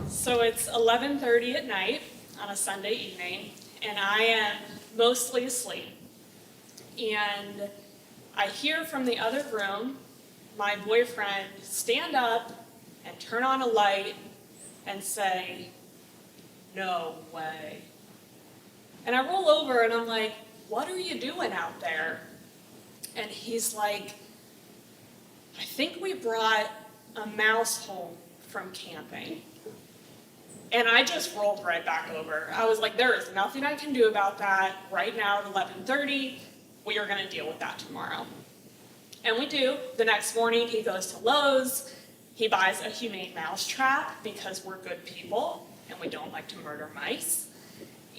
So it's 11:30 at night on a Sunday evening, and I am mostly asleep. And I hear from the other room my boyfriend stand up and turn on a light and say, "No way." And I roll over and I'm like, "What are you doing out there?" And he's like, "I think we brought a mouse home from camping." And I just rolled right back over. I was like, there is nothing I can do about that right now at 11:30. We are going to deal with that tomorrow. And we do. The next morning he goes to Lowe's. He buys a humane mouse trap because we're good people and we don't like to murder mice.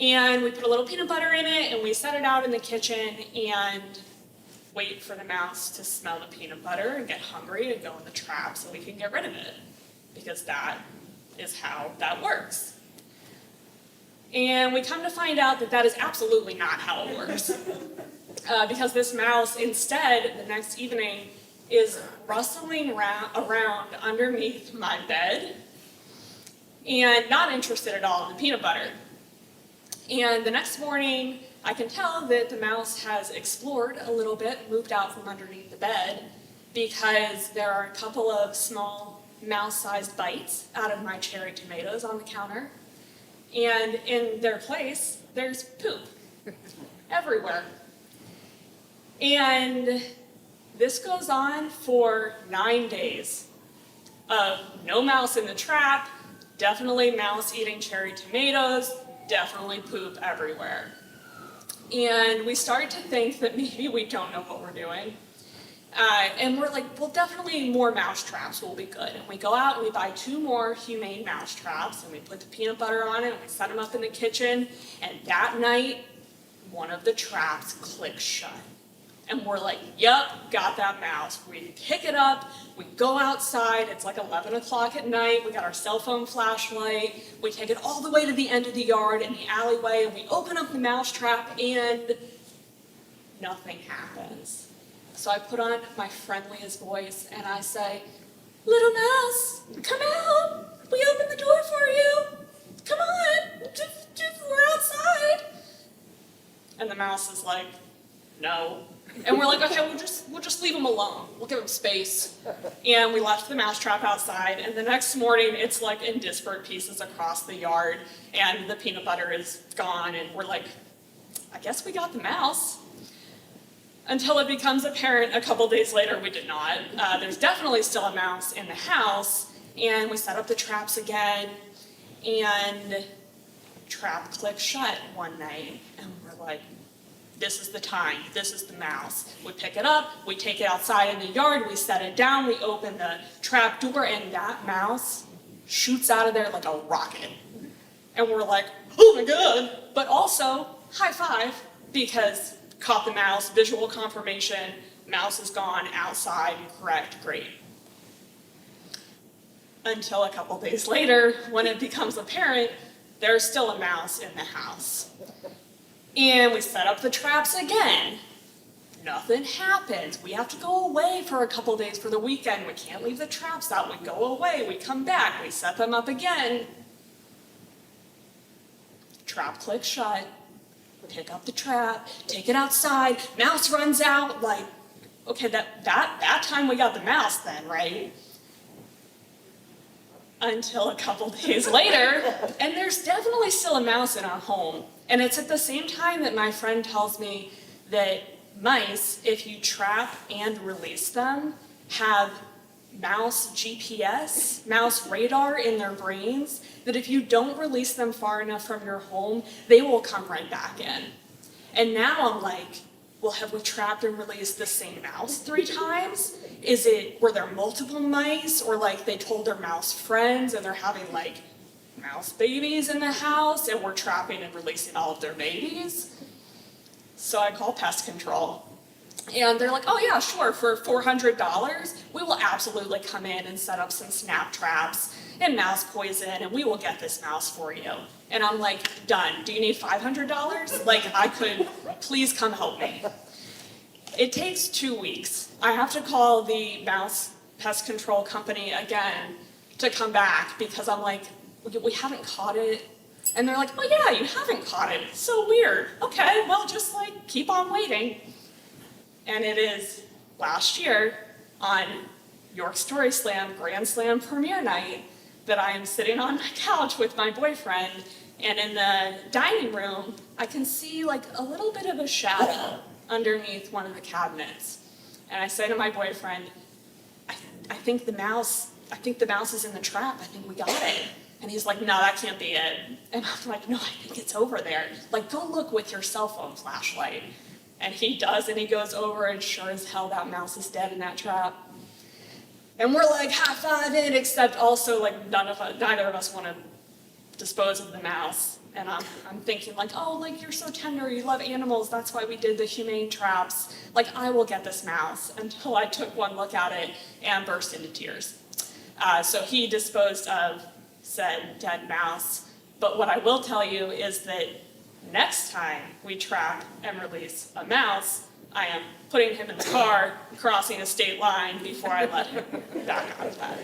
And we put a little peanut butter in it and we set it out in the kitchen and wait for the mouse to smell the peanut butter and get hungry and go in the trap so we can get rid of it. Because that is how that works. And we come to find out that that is absolutely not how it works. Because this mouse instead, the next evening, is rustling around underneath my bed and not interested at all in the peanut butter. And the next morning, I can tell that the mouse has explored a little bit, moved out from underneath the bed, because there are a couple of small mouse-sized bites out of my cherry tomatoes on the counter. And in their place, there's poop everywhere. And this goes on for 9 days of no mouse in the trap, definitely mouse eating cherry tomatoes, definitely poop everywhere. And we start to think that maybe we don't know what we're doing. And we're like, well, definitely more mouse traps will be good. And we go out and we buy 2 more humane mouse traps and we put the peanut butter on it and we set them up in the kitchen. And that night, one of the traps clicks shut. And we're like, yep, got that mouse. We pick it up, we go outside, it's like 11 o'clock at night, we got our cell phone flashlight, we take it all the way to the end of the yard in the alleyway, and we open up the mouse trap and nothing happens. So I put on my friendliest voice and I say, "Little mouse, come out. We open the door for you. Come on, we're outside." And the mouse is like, "No." And we're like, "Okay, we'll just leave him alone. We'll give him space." And we left the mouse trap outside, and the next morning it's like in disparate pieces across the yard, and the peanut butter is gone, and we're like, I guess we got the mouse. Until it becomes apparent a couple days later we did not. There's definitely still a mouse in the house, and we set up the traps again, and trap clicked shut one night, and we're like, this is the time, this is the mouse. We pick it up, we take it outside in the yard, we set it down, we open the trap door, and that mouse shoots out of there like a rocket. And we're like, oh my God, but also high five, because caught the mouse, visual confirmation, mouse is gone, outside, correct, great. Until a couple days later, when it becomes apparent, there's still a mouse in the house. And we set up the traps again. Nothing happens. We have to go away for a couple days for the weekend. We can't leave the traps out. We go away, we come back, we set them up again. Trap clicks shut. Pick up the trap, take it outside, mouse runs out, like, okay, that time we got the mouse then, right? Until a couple days later, and there's definitely still a mouse in our home. And it's at the same time that my friend tells me that mice, if you trap and release them, have mouse GPS, mouse radar in their brains, that if you don't release them far enough from your home, they will come right back in. And now I'm like, well, have we trapped and released the same mouse 3 times? Were there multiple mice, or like they told their mouse friends and they're having like mouse babies in the house and we're trapping and releasing all of their babies? So I call pest control. And they're like, oh yeah, sure, for $400, we will absolutely come in and set up some snap traps and mouse poison, and we will get this mouse for you. And I'm like, done. Do you need $500? Like, please come help me. It takes 2 weeks. I have to call the mouse pest control company again to come back because I'm like, we haven't caught it. And they're like, oh yeah, you haven't caught it. It's so weird. Okay, well, just like keep on waiting. And it is last year on York Story Slam Grand Slam premiere night that I am sitting on my couch with my boyfriend, and in the dining room, I can see like a little bit of a shadow underneath one of the cabinets. And I say to my boyfriend, I think the mouse is in the trap. I think we got it. And he's like, no, that can't be it. And I'm like, no, I think it's over there. Like, go look with your cell phone flashlight. And he does, and he goes over, and sure as hell, that mouse is dead in that trap. And we're like high-fiving, except also like neither of us want to dispose of the mouse. And I'm thinking like, oh, like you're so tender, you love animals, that's why we did the humane traps. Like, I will get this mouse, until I took one look at it and burst into tears. So he disposed of said dead mouse. But what I will tell you is that next time we trap and release a mouse, I am putting him in the car, crossing a state line before I let him back out of that.